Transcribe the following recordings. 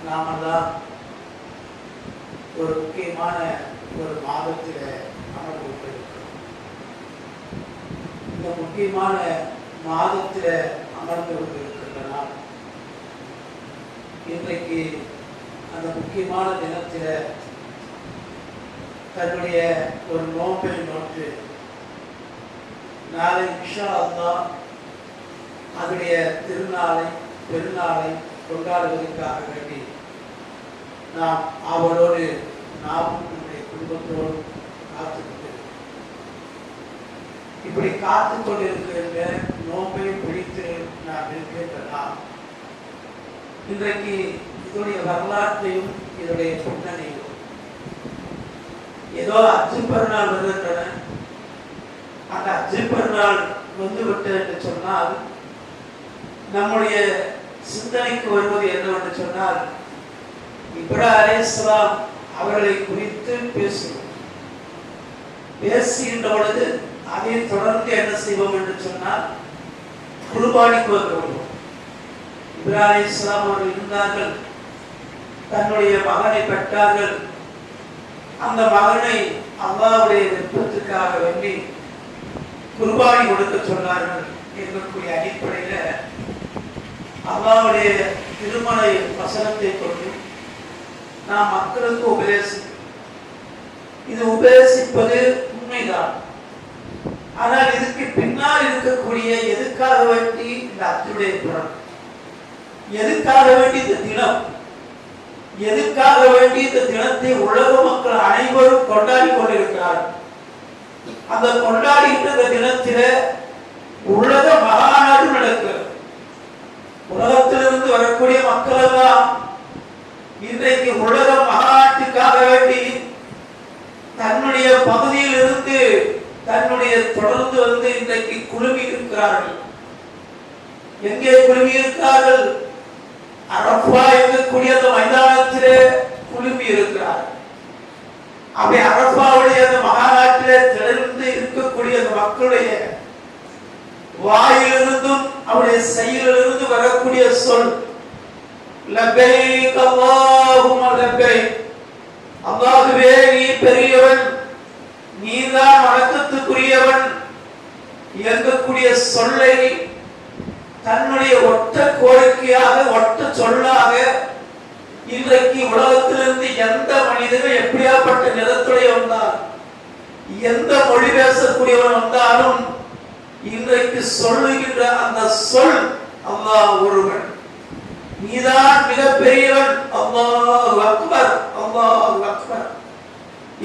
நாமெல்லாம் ஒரு முக்கியமான ஒரு மாதத்தில் அமர்ந்து கொண்டிருக்கிறோம். இந்த முக்கியமான மாதத்தில் அமர்ந்து கொண்டிருக்கின்றன. இன்றைக்கு அந்த முக்கியமான தினத்தில் தன்னுடைய ஒரு நோன்பை நோற்று நாளை இன்ஷா அல்லாஹ் அதனுடைய பெருநாளை கொண்டாடுவதற்காக வேண்டி நாம் அவளோடு நாமும் நம்முடைய குடும்பத்தோடு காத்துக்கொண்டிருக்கிறோம். இப்படி காத்து கொண்டிருக்கின்ற நோன்பை பிடித்து நாம் இருக்கின்றன. இன்றைக்கு இதனுடைய வரலாற்றையும் இதனுடைய பின்னணியும் ஏதோ அச்சு பெருநாள் வருகின்றன. அந்த அச்சு பெருநாள் வந்துவிட்டது என்று சொன்னால் நம்முடைய சிந்தனைக்கு வருவது என்னவென்று சொன்னால் இப்ராஹிம் அலைஹிஸ்ஸலாம் அவர்களை குறித்து பேசுகின்ற பொழுது அதை தொடர்ந்து என்ன செய்வோம் என்று சொன்னால் குர்பானிக்கு வருவோம். இப்ராஹிம் அலைஹிஸ்ஸலாம் அவர்கள் இருந்தார்கள், தன்னுடைய மகனை பெற்றார்கள். அந்த மகனை அல்லாஹ்வுடைய விருப்பத்துக்காக வேண்டி குர்பானி கொடுக்க சொன்னார்கள் என்கூடிய அடிப்படையில் அல்லாஹ்வுடைய திருமலை வசனத்தை கொண்டு நாம் மக்களுக்கு உபதேசிப்பது உண்மைதான். ஆனால் இதுக்கு பின்னால் இருக்கக்கூடிய எதுக்காக வேண்டி இந்த அத்துடைய புறம், எதுக்காக வேண்டி இந்த தினம், எதுக்காக வேண்டி இந்த தினத்தை உலக மக்கள் அனைவரும் கொண்டாடி கொண்டிருக்கிறார்கள். அந்த கொண்டாடுகின்ற இந்த தினத்திலே உலக மகாநாடு நடக்கிறது. உலகத்திலிருந்து வரக்கூடிய மக்கள் எல்லாம் இன்றைக்கு உலக மகாநாட்டுக்காக வேண்டி தன்னுடைய பகுதியில் இருந்து தொடர்ந்து வந்து இன்றைக்கு குழுமி இருக்கிறார்கள். எங்கே குழுமி இருக்கிறார்கள்? அரஃபா இருக்கக்கூடிய அந்த மைதானத்திலே குழுமி இருக்கிறார்கள். அப்படி அரஃபாவுடைய அந்த மகாநாட்டிலே திரண்டு இருக்கக்கூடிய அந்த மக்களுடைய வாயிலிருந்தும் அவருடைய செயலிலிருந்து வரக்கூடிய சொல் லப்பைக் அல்லாஹும்ம லப்பைக், அல்லாஹ்வே நீ பெரியவன், நீதான் வணக்கத்துக்குரியவன் என்கக்கூடிய சொல்லை தன்னுடைய ஒற்ற கோரிக்கையாக ஒற்ற சொல்லாக இன்றைக்கு உலகத்திலிருந்து எந்த மனிதனும் எப்படியாப்பட்ட நிறத்துடைய வந்தால், எந்த மொழி பேசக்கூடியவன் வந்தாலும் இன்றைக்கு சொல்லுகின்ற அந்த சொல் அல்லாஹ் ஒருவன், நீதான் மிக பெரியவன், அல்லாஹு அக்பர், அல்லாஹு அக்பர்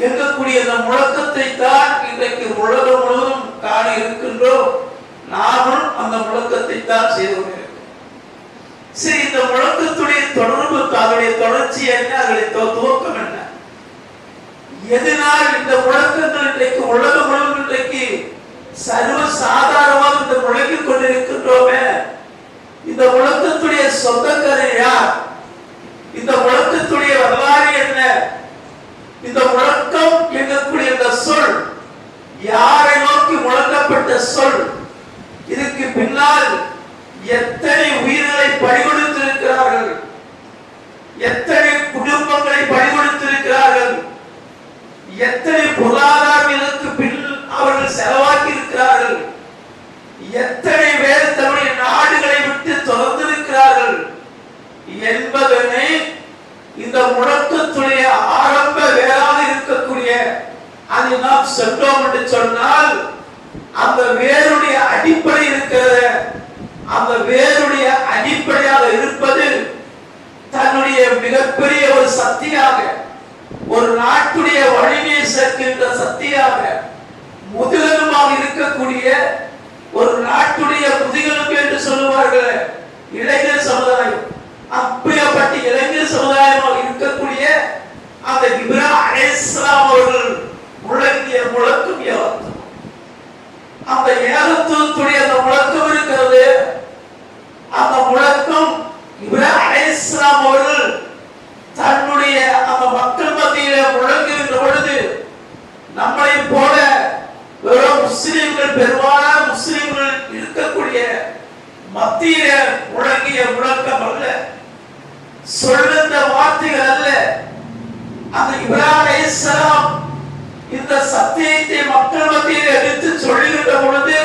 என்கக்கூடிய அந்த முழக்கத்தை தான் இன்றைக்கு உலகம் முழுவதும் காண இருக்கின்றோம். நாமும் அந்த முழக்கத்தை தான் செய்து கொண்டிருக்கிறோம். சரி, இந்த முழக்கத்துடைய தொடர்பு, அதனுடைய தொடர்ச்சி என்ன, அதனுடைய துவக்கம் என்ன, எதனால் இந்த முழக்கங்கள் இன்றைக்கு உலகம் முழுவதும் இன்றைக்கு சர்வ சாதாரணமாக இந்த முழங்கிக் கொண்டிருக்கின்றோமே, இந்த முழக்கத்துடைய சொந்தக்காரர் யார், இந்த முழக்கத்துடைய வரலாறு என்ன, இந்த முழக்கம் எங்கக்கூடிய இந்த சொல் யாரை நோக்கி முழக்கப்பட்ட சொல், இதுக்கு பின்னால் எத்தனை உயிர்களை பறிகொடுத்திருக்கிறார்கள், எத்தனை குடும்பங்களை பறிகொடுத்திருக்கிறார்கள், எத்தனை பொருளாதாரம் இதற்கு பின் அவர்கள் செலவாக்கி இருக்கிறார்கள், எத்தனை பேர் தன்னுடைய நாடுகளை விட்டு தொடர்ந்திருக்கிறார்கள் என்பதனை இந்த முழக்கத்துடைய ஆரம்ப வேளாக இருக்கக்கூடிய அதை நாம் சென்றோம் என்று சொன்னால் அந்த வேருடைய அடிப்படை இருக்கிறது. அந்த வேருடைய அடிப்படையாக இருப்பது தன்னுடைய மிகப்பெரிய ஒரு சக்தியாக, ஒரு நாட்டுடைய வலிமையை சேர்க்கின்ற சக்தியாக, முதுகெலும்பாக இருக்கக்கூடிய ஒரு நாட்டுடைய முதுகெலும்பு என்று சொல்லுவார்கள் இளைஞர் சமுதாயம். அப்படிப்பட்ட இளைஞர் சமுதாயமாக இருக்கக்கூடிய அந்த இப்ராஹிம் அலைஹிஸ்ஸலாம் அவர்கள் முழங்கிய முழக்கம் ஏகத்துவம். அந்த ஏகத்துவத்துடைய அந்த முழக்கம் இருக்கிறது. அந்த முழக்கம் இப்ராஹிம் அலைஹிஸ்ஸலாம் அவர்கள் தன்னுடைய அந்த மக்கள் மத்தியிலே முழங்குகின்ற பொழுது நம்மளை போல வெறும் முஸ்லிம்கள், பெரும்பாலான முஸ்லிம்கள் இருக்கக்கூடிய மத்தியிலே முழங்கிய முழக்கம் அல்ல. சொல்லுந்த வார்த்தைகள் அல்ல. அந்த இப்ராஹிம் அலைஹிஸ்ஸலாம் இந்த சத்தியத்தை மக்கள் மத்தியில் எடுத்து சொல்லுகின்ற பொழுது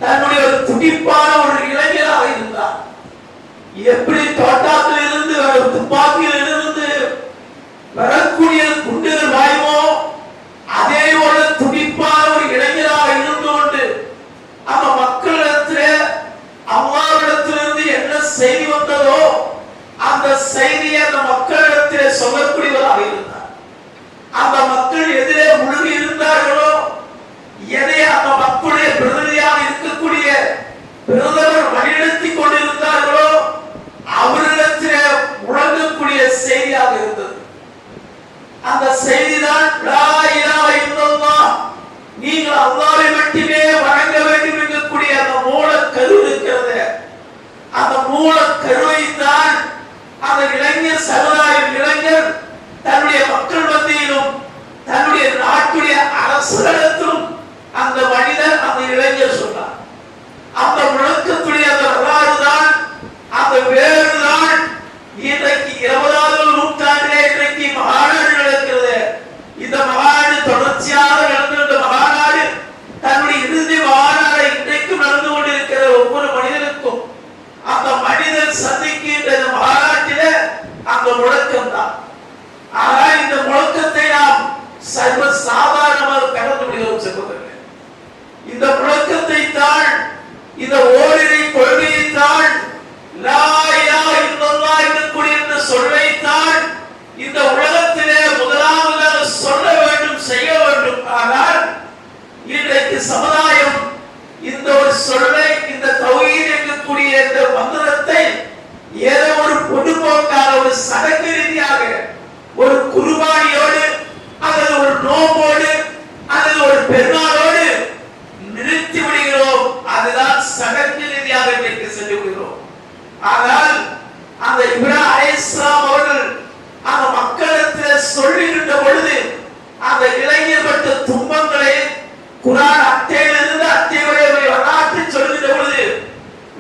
தன்னுடைய ஒரு துடிப்பான ஒரு இளைஞராக இருந்தார். எப்படி தோட்டாத்தில் இருந்து துப்பாக்கியில் இருந்து வரக்கூடிய குண்டுகள் வாயுமோ அதே ஒரு துடிப்பான ஒரு இளைஞராக இருந்து கொண்டு அந்த மக்களிடத்தில் அல்லாஹ்விடத்திலிருந்து என்ன செய்தி வந்ததோ அந்த செய்தியை அந்த மக்களிடத்தில் சொல்லக்கூடியவராக இருந்தார். அந்த மக்கள் எதிரே முழுகி இருந்தார்களோ, எதை அந்த மக்களுடைய பிரதிநிதியாக இருக்கக்கூடிய பிரதமர் வழிநடத்தி கொண்டிருந்தார்களோ அவரிடத்திலே முழங்கக்கூடிய செய்தியாக இருந்தது. அந்த செய்திதான் லா இலாஹ இல்லல்லாஹ், நீங்கள் அல்லாஹ்வை மட்டுமே வணங்க வேண்டும் என்கக்கூடிய அந்த மூல கரு இருக்கிறது. அந்த மூல கருவை தான் அந்த இளைஞர் சமுதாயம் இளைஞர் தன்னுடைய மக்கள் மத்தியிலும் தன்னுடைய நாட்டுடைய அரசுகளிடத்திலும் அந்த மனிதர் அந்த இளைஞர் சொன்னார். அந்த முழக்கத்துடைய அந்த வரலாறு தான் அந்த வேறு தான் இன்றைக்கு 20வது நூற்றாண்டிலே இன்றைக்கு மகாநாடு நடக்கிறது. இந்த மகாநாடு தொடர்ச்சியாக நடந்த மகாநாடு தன்னுடைய இறுதி மகாநாடு இன்றைக்கும் நடந்து கொண்டிருக்கிற ஒவ்வொரு மனிதனுக்கும் அந்த மனிதன் சந்திக்கின்ற மகாநாட்டிலே அந்த முழக்கம் தான். ஆனால் இந்த முழக்கத்தை நாம் சர்வ சாதாரணமாக கடந்து விடுகிறோம் சகோதரர்களே. இந்த முழக்கத்தை தான் இந்த ஓரிரை கொள்கையை தான் லா இலாஹ இல்லல்லாஹ் என்கூடிய இந்த சொல்லை தான் இந்த உலகத்திலே முதலாவதாக சொல்ல வேண்டும், செய்ய வேண்டும். ஆனால் இன்றைக்கு சமுதாயம் இந்த ஒரு சொல்லை, இந்த தௌஹீத் என்கூடிய இந்த மந்திரத்தை ஏதோ ஒரு பொதுப்போக்காக ஒரு சடங்கு ரீதியாக ஒரு குர்பானியோடு அல்லது ஒரு நோம்போடு அல்லது ஒரு பெருநாளோடு நிறுத்தி விடுகிறோம். அதுதான் சடங்கு ரீதியாக இன்றைக்கு சென்று விடுகிறோம். ஆனால் அந்த இப்ராஹிம் அலைஹிஸ்ஸலாம் அவர்கள் அந்த மக்களிடத்தில் சொல்லுகின்ற பொழுது அந்த இளைஞர் பட்ட துன்பங்களை குர்ஆன் அட்டையிலிருந்து அட்டை வரை வரலாற்றை சொல்லுகின்ற பொழுது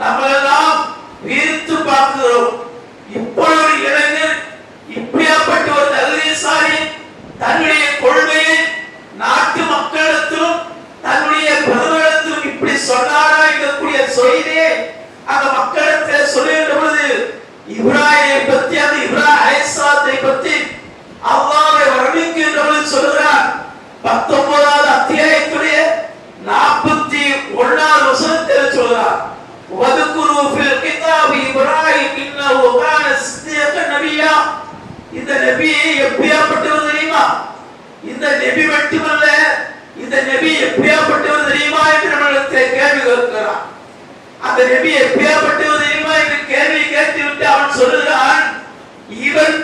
நம்மளெல்லாம் வீர்த்து பார்க்கிறோம். இப்படி ஒரு இளைஞர், இப்படியாப்பட்ட ஒரு தகுதிசாலி தன்னுடைய கொள்கையை நாட்டு மக்களிடத்திலும் தன்னுடைய பிரதமரிடத்திலும் இப்படி சொன்னாரா என்கூடிய செய்தியை அந்த மக்களிடத்தில் சொல்லுகின்ற பொழுது இப்ராஹிமை பற்றி, அந்த இப்ராஹிம் அலைஹிஸ்ஸலாத்தை பற்றி அல்லாஹ்வை வர்ணிக்கின்ற பொழுது சொல்கிறார். 19வது அத்தியாயத்துடைய 41வது வசனத்தில் சொல்கிறார், வதுகுரு ஃபில் கிதாபி இப்ராஹிம் இன்னஹு கான சித்தியகன் நபியா. இந்த நபி எப்படியாப்பட்டவர் தெரியுமா? இந்த நபி மட்டுமல்ல, இந்த நபி எப்படியாப்பட்டவர் தெரியுமா என்று நம்மிடத்தில் கேள்வி கேட்கிறான். அந்த நபி எப்படியாப்பட்டவர் தெரியுமா என்று கேள்வி கேட்டுவிட்டு அவன் சொல்லுகிறான், இவன்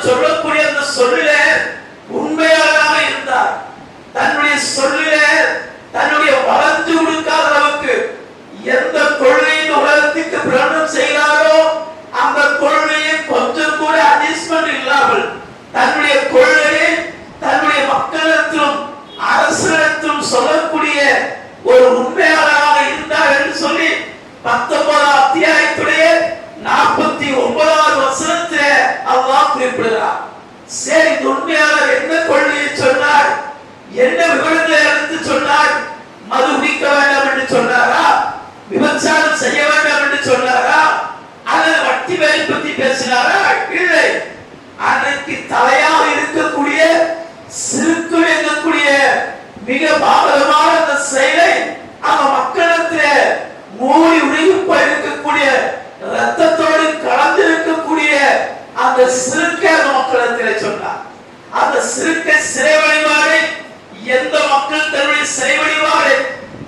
சொல்லக்கூடிய அந்த சொல்லில உண்மையாளராக இருந்தார். தன்னுடைய சொல்லில தன்னுடைய வளர்ந்து கொடுக்காத அளவுக்கு எந்த கொள்கையின் உலகத்துக்கு பிரகடனம் செய்கிறாரோ அந்த கொள்கையை கொஞ்சம் கூட அட்ஜஸ்ட்மெண்ட் இல்லாமல் தன்னுடைய கொள்கையை தன்னுடைய மக்களிடத்திலும் அரசிடத்திலும் சொல்லக்கூடிய ஒரு உண்மையாளராக இருந்தார் என்று சொல்லி 19வது அத்தியாயத்துடைய 49வது வசனத்திலே அல்லாஹ் குறிப்பிடுகிறார். சரி, இந்த உண்மையாளர் என்ன கொள்கையை சொன்னார், என்ன விவரங்களை எடுத்து சொன்னார்? மது குடிக்க வேண்டாம் என்று சொன்னாரா? விபச்சாரம் செய்ய வேண்டாம் என்று சொன்னாரா? அல்லது வட்டி வேலை பற்றி பேசினாரா? இல்லை. அன்றைக்கு தலையாக இருக்கக்கூடிய சிறுக்கு எங்கக்கூடிய மிக பாவகமான அந்த செயலை அந்த மக்களிடத்திலே மூடி உருகி இருக்கக்கூடிய ரத்தத்தோடு கலந்து இருக்கக்கூடிய அந்த சிறுக்கை அந்த மக்களிடத்திலே சொன்னார். அந்த சிறுக்கை சிறை வழிபாடு எந்த மக்கள் தன்னுடைய சிறை வழிபாடு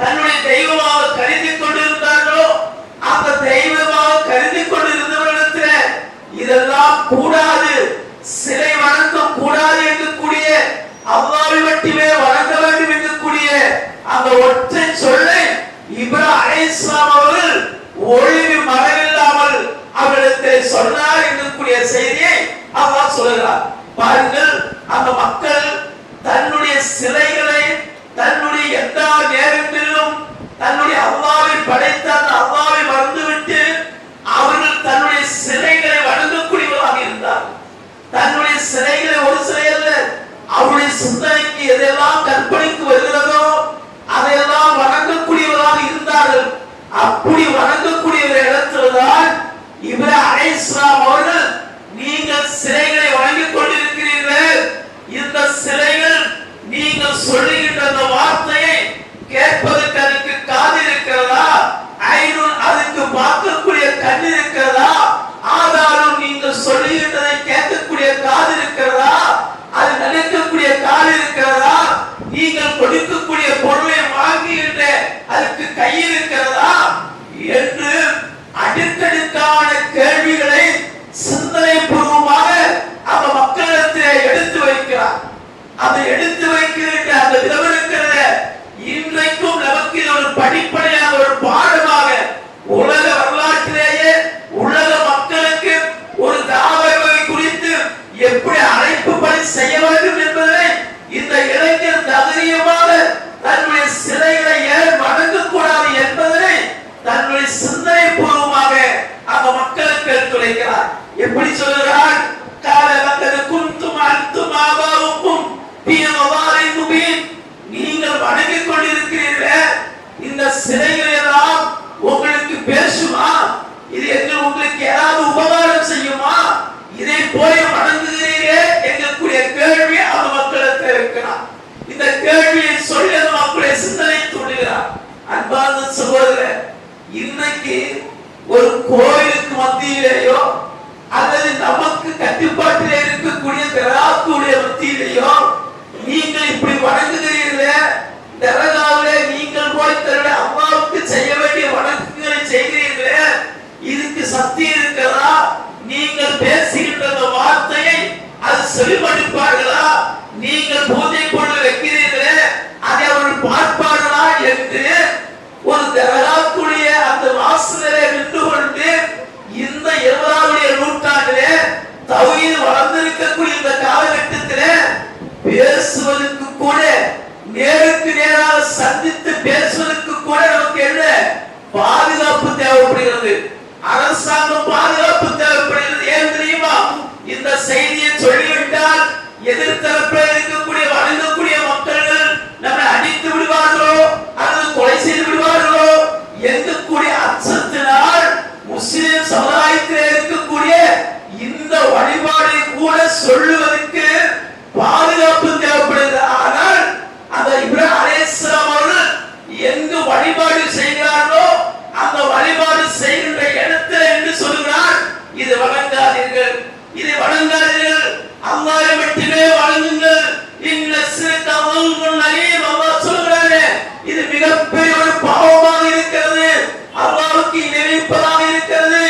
தன்னுடைய தெய்வமாக கருதி கொண்டிருந்தார்களோ அந்த தெய்வமாக கருதி கொண்டிருந்தவர்களிடத்திலே இதெல்லாம் கூடாது, சிலை வணக்கம் கூடாது என்கக்கூடிய அல்லாஹ்வை மட்டுமே வணங்க வேண்டும் என்கக்கூடிய அந்த ஒற்றை சொல்லை இப்ராஹிம் அலைஹிஸ்ஸலாம் அவர்கள் ஒளிவு மறைவில்லாமல் அவர்களிடத்தில் சொன்னார் என்கக்கூடிய செய்தியை அல்லாஹ் சொல்கிறார். பாருங்கள், அந்த மக்கள் தன்னுடைய சிலைகளை தன்னுடைய எல்லா நேரங்களிலும் தன்னுடைய அல்லாஹ்வை படைத்த அந்த அல்லாஹ்வை மறந்துவிட்டு அவர்கள் தன்னுடைய சிலைகளை வணங்கக்கூடியவர்களாக இருந்தார். சிந்தனைக்கு எதையெல்லாம் கற்பனைக்கு வருகிறதோ அதையெல்லாம் வணங்கக்கூடியவராக இருந்தார்கள். அப்படி வணங்கக்கூடிய ஒரு இடத்துலதான் இப்ராஹிம் அலைஹிஸ்ஸலாம் அவர்கள் நீங்கள் சிலைகளை வணங்கிக் கொண்டிருக்கிறீர்கள், இந்த சிலைகள் நீங்கள் சொல்லுகின்ற அந்த வார்த்தையை கேட்பதற்கு அதுக்கு காது இருக்கிறதா, அதுக்கு பார்க்கக்கூடிய கண் இருக்கிறதா, ஆதாரம் நீங்கள் சொல்லுகின்றதை கேட்கக்கூடிய காது இருக்கிறதா, அது நினைக்கக்கூடிய காது இருக்கிறதா, நீங்கள் கொடுக்கக்கூடிய பொருளை வாங்குகின்ற அதுக்கு கை இருக்கிறதா என்று அடுக்கடுக்கான கேள்விகளை சிந்தனை பூர்வமாக அந்த மக்களிடத்திலே எடுத்து வைக்கிறார். அதை எடுத்து வைக்கின்ற அந்த விதம் இருக்கிறத இன்றைக்கும் நமக்கு ஒரு படிப்படையாக ஒரு பாடமாக உலக வரலாற்றிலேயே உலக மக்களுக்கு ஒரு தாவரை குறித்து எப்படி அழைப்பு பணி செய்ய வேண்டும் என்பதை இந்த இளைஞர் தைரியமாக தன்னுடைய சிலைகளை ஏன் வணங்கக்கூடாது என்பதனை தன்னுடைய சிந்தனை பூர்வமாக அந்த மக்களுக்கு எடுத்துரைக்கிறார். எப்படி சொல்கிறார்? நீங்கள் வணங்கிக் கொண்டிருக்கிறீர்கள், இந்த சிலைகள் எல்லாம் உங்களுக்கு பேசுமா? இது உங்களுக்கு ஏதாவது உபகாரம் செய்யுமா? இதை போய் வணங்குகிறீர்கள் எங்கக்கூடிய கேள்வி அந்த மக்களுக்கு இருக்கிறார். இந்த கேள்வியை சொல்லி அந்த மக்களுடைய சிந்தனை தூண்டுகிறார். அன்பார்ந்த சகோதரர், இன்னைக்கு ஒரு கோயிலுக்கு மத்தியிலேயோ அல்லது நமக்கு கட்டுப்பாட்டிலே இருக்கக்கூடிய தர்காவுடைய மத்தியிலேயோ நீங்கள் இப்படி வணங்குகிறீர்களே, தர்காவிலே நீங்கள் போய் தன்னுடைய அம்மாவுக்கு செய்ய வேண்டிய வணக்கங்களை செய்கிறீர்களே, இதுக்கு சக்தி இருக்கிறதா? நீங்கள் பேசுகின்ற வார்த்தையை அது செவிமடுப்பார்களா? நீங்கள் பூஜை கொண்டு வைக்கிறீர்களே, அதை அவர்கள் பார்ப்பார்களா என்று ஒரு தர்காவுடைய அந்த வாசலிலே நின்று கொண்டு இந்த 20வது நூற்றாண்டிலே தௌஹீத் வளர்ந்திருக்கக்கூடிய இந்த காலகட்டத்திலே பேசுவதற்கு கூட, நேருக்கு நேராக சந்தித்து பேசுவதற்கு கூட நமக்கு என்ன பாதுகாப்பு தேவைப்படுகிறது, அரசாங்கம் பாதுகாப்பு தேவைப்படுகிறது. ஏன் தெரியுமா? இந்த செய்தியை சொல்லிவிட்டால் எதிர்த்தரப்பில் இருக்கக்கூடிய வணங்கக்கூடிய மக்கள் நம்மை அடித்து விடுவார்களோ அல்லது கொலை செய்து விடுவார்களோ எங்கக்கூடிய அச்சத்தினால் முஸ்லிம் சமுதாயத்தில் இருக்கக்கூடிய இந்த வழிபாடை கூட சொல்லுவதற்கு பாதுகாப்பு தேவைப்படுகிறது. ஆனால் அந்த இப்ராஹிம் அலைஹிஸ்ஸலாம் அவர்கள் எங்கு வழிபாடு செய்கிறார்களோ அந்த வழிபாடு செய்கின்ற இடத்தில் என்று சொல்கிறார், இது வணங்காதீர்கள், இதை வணங்காதீர்கள், அல்லாஹ்வை மட்டுமே வணங்குங்கள். அல்லாஹ் சொல்கிறாரே, இது மிகப்பெரிய ஒரு பாவமாக இருக்கிறது, அல்லாஹ்வுக்கு இணைப்பதாக இருக்கிறது,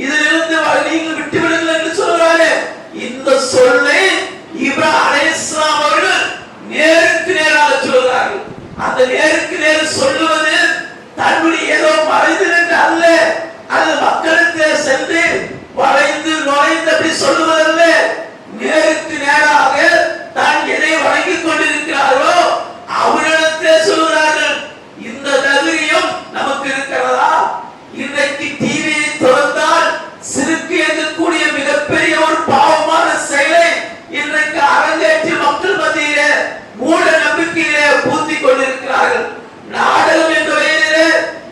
இதிலிருந்து நீங்கள் விட்டுவிடுங்கள் என்று சொல்கிறாரே. இந்த சொல்லை இப்ராஹிம் அலைஹிஸ்ஸலாம் அவர்கள் நேருக்கு நேராக சொல்கிறார்கள். அந்த நேருக்கு நேர் சொல்லுவது தன்னுடைய ஏதோ மறைந்து நின்று அல்ல, அது மக்களுக்கு சென்று வளைந்து நுழைந்து அப்படி சொல்லுவதல்ல. நேருக்கு நேராக தான் எதை வணங்கிக் கொண்டிருக்கிறார்களோ அவரிடத்தே சொல்கிறார்கள். இந்த தைரியம் நமக்கு இருக்கிறதா? இன்றைக்கு டிவியை திறந்தால் சிறுக்கு எங்கக்கூடிய மிகப்பெரிய ஒரு பாவமான செயலை இன்றைக்கு அரங்கேற்றி மக்கள் மத்தியிலே மூட நம்பிக்கையிலே பூத்திக் கொண்டிருக்கிறார்கள். நாடகம் என்ற வகையிலே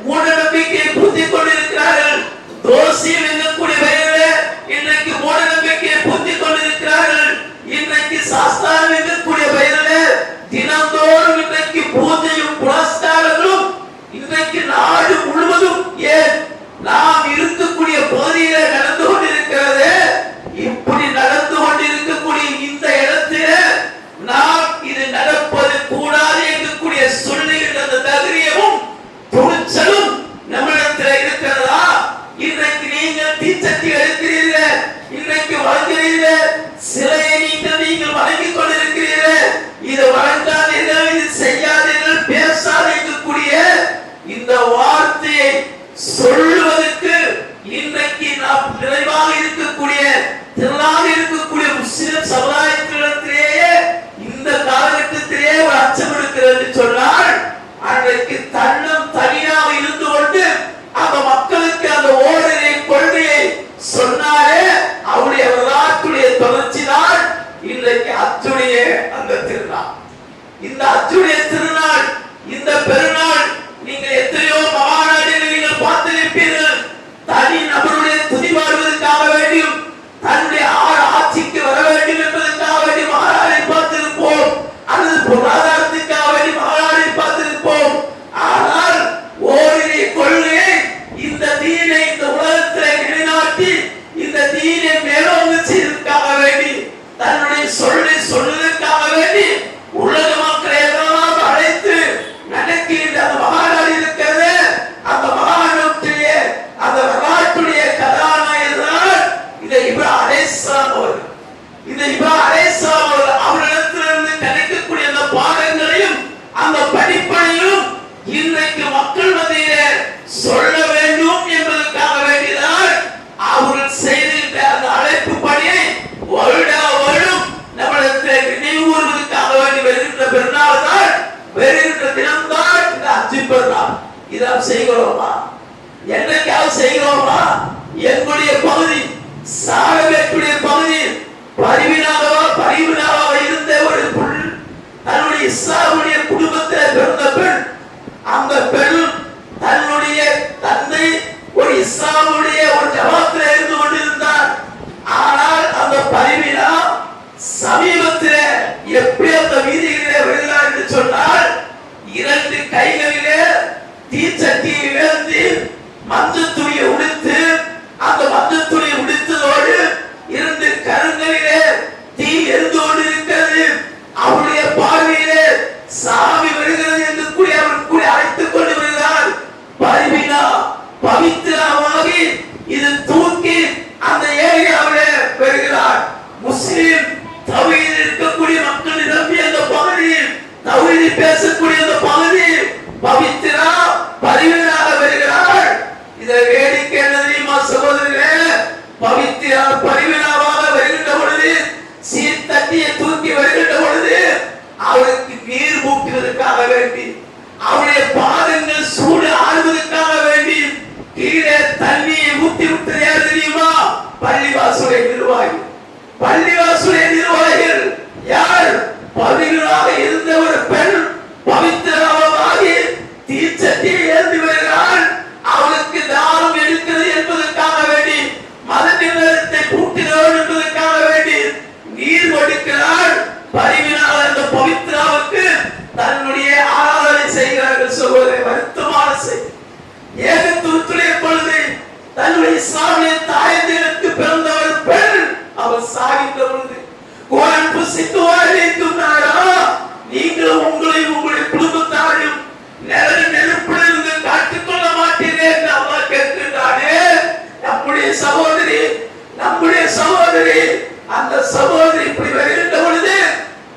மூட நம்பிக்கையை பூத்திக் கொண்டிருக்கிறார்கள். தோசியம் எங்கக்கூடிய வகையிலே இன்றைக்கு மூட நம்பிக்கையை பூத்திக் கொண்டிருக்கிறார்கள். இன்றைக்கு சாஸ்திரம் எங்கக்கூடிய வகையிலே தினந்தோறும் இன்றைக்கு பூஜையும் புரஸ்காரங்களும் இன்றைக்கு நாடு முழுவதும் ஏன் நாம் இருக்கக்கூடிய பகுதியிலே நடந்து கொண்டிருக்கிறது. இப்படி நடந்து கொண்டிருக்கக்கூடிய இந்த இடத்திலே நாம் இது நடப்பது கூடாது என்கூடிய சொல்லுகின்ற அந்த தைரியமும் துணிச்சலும் நம்மிடத்தில் இருக்கிறதா? இன்றைக்கு நீங்கள் தீச்சட்டி எடுக்கிறீர்கள், இன்றைக்கு வழங்குகிறீர்கள், சிலையை நீங்கள் வணங்கிக் கொண்டிருக்கிறீர்கள், இதை வழங்காதீர்கள், இது செய்யாதீர்கள், பேசாதீங்கக்கூடிய இந்த வார்த்தையை சொல்லுவதற்கு இன்றைக்கு நாம் நிறைவாக இருக்கக்கூடிய திரளாக இருக்கக்கூடிய முஸ்லிம் சமுதாயத்திலேயே இந்த காலகட்டத்திலேயே ஒரு அச்சம் இருக்கிறது சொன்னால், அன்றைக்கு தன்னும் தனியாக இருந்து கொண்டு அந்த மக்களுக்கு அந்த ஓரிரை கொள்கையை சொன்னாரே அவருடைய வரலாற்றுடைய தொடர்ச்சி தான் இன்றைக்கு அத்துடைய அந்த திருநாள். அச்சுடைய திருநாள், இந்த பெருநாள் நீங்கள் எத்தனையோ மகாநாடுகளில் நீங்கள் பார்த்திருப்பீர்கள். தனி நபருடைய துதி பாடுவதற்காக வேண்டியும் தன்னுடைய ஆட்சிக்கு வர வேண்டும் என்பதற்காக வேண்டி மகாநாடை பார்த்திருப்போம், அல்லது பொருளாதாரத்துக்காக வேண்டி மகாநாடை பார்த்திருப்போம். ஆனால் ஓரிரை கொள்கையை, இந்த தீனை இந்த உலகத்தில் நிலைநாட்டி இந்த தீனை மேலோங்க செய்வதற்காக வேண்டி, தன்னுடைய சொல்வதற்காக வேண்டி உலக மக்களை எல்லாம் அழைத்து நடக்கின்ற அந்த மகாநாடு இருக்கிறது. அந்த மகாநாட்டுடைய அந்த வரலாற்றுடைய கதாநாயகர் தான் இந்த இப்ராஹிம் அலைஹிஸ்ஸலாம் அவர்கள். இந்த இப்ராஹிம் அலைஹிஸ்ஸலாம் அவர்கள் அவரிடத்திலிருந்து கிடைக்கக்கூடிய அந்த பாடங்களையும் அந்த படிப்பனையும் இன்றைக்கு மக்கள் மத்தியிலே சொல்ல வேண்டும் என்பதற்காக வேண்டிதான் அவர்கள் செய்திருந்த அந்த அழைப்பு பணியை வருடா வருடம் நம்மிடத்தில் நினைவு கூறுவதற்காக வேண்டி வருகின்ற பெருநாள் தான், வருகின்ற தினம்தான் இந்த அஜி பெருநாள். இதான் செய்கிறோமா? என்னைக்காவது செய்கிறோமா? எங்களுடைய பகுதி சாகவேற்றுடைய பகுதி பரிவினாக இருந்த ஒரு புல், தன்னுடைய இஸ்லாமுடைய குடும்பத்தில் பிறந்த பெண், அந்த பெண் தன்னுடைய தந்தை ஒரு இஸ்லாமுடைய ஒரு ஜமாத்தில் இருந்து கொண்டிருந்தார். ஆனால் அந்த பரிவினா சமீபத்தில் எப்படி அந்த வீதிகளிலே வருகிறார் என்று சொன்னால், 2 கைகளிலே தீச்சட்டியை ஏந்தி மஞ்சள் துணியை உடுத்து, அந்த மஞ்சள் துணியை உடுத்ததோடு 2 கரங்களிலே தீ எரிந்து கொண்டிருக்கிறது. அவருடைய பார்வையிலே சாமி வருகிறது என்று கூறி அவர் கூறி அழைத்துக் கொண்டு வருகிறார். பரிவினா பவித்திரமாகி இது தூக்கி அந்த ஏரியாவிலே வருகிறார். முஸ்லிம் தௌஹீத் இருக்கக்கூடிய மக்கள் நிரம்பிய அந்த பகுதியில், தௌஹீத் பேசக்கூடிய அந்த பகுதியில் பவித்திரா பரிவினாக வருகிறார். இதை வேடிக்கை என்ன தெரியுமா சகோதரர்களே? பவித்திரா பரிவினாவாக வருகின்ற பொழுது, சீர்தட்டியை தூக்கி வருகின்ற பொழுது அவருக்கு நீர் ஊற்றுவதற்காக வேண்டி, அவருடைய பாதங்கள் சூடு ஆடுவதற்காக வேண்டி கீழே தண்ணியை ஊற்றி விட்டது யார் தெரியுமா? பள்ளிவாசலுடைய நிர்வாகி. பள்ளிவாசலுடைய நிர்வாகிகள் யார்? பவித்ராக இருந்த ஒரு பெண் பவித்ராவாகி தீச்சட்டியை ஏந்தி வருகிறாள். அவளுக்கு தானம் எடுக்கிறது என்பதற்காக வேண்டி, மத நிர்ணயத்தை கூட்டுகிறோம் என்பதற்காக வேண்டி நீர் கொடுக்கிறாள். பரிவினாக அந்த பவித்ராவுக்கு தன்னுடைய ஆராதனை செய்கிறார்கள். சொல்வதை வருத்தமான செய்தி. ஏகத்துவத்துடைய பொழுது தன்னுடைய இஸ்லாமிய தாயத்திற்கு பிறந்த ஒரு பெண் அவர் சாகின்ற பொழுது, குர்ஆன் புசித்து வாழிக்கும் நாடா, நீங்கள் உங்களையும் உங்களுடைய குடும்பத்தாரையும் நெருப்பிலிருந்து காத்துக் கொள்ள மாட்டீர்கள் என்று அல்லாஹ் கேட்கின்றானே. நம்முடைய சகோதரி அந்த சகோதரி இப்படி வருகின்ற பொழுது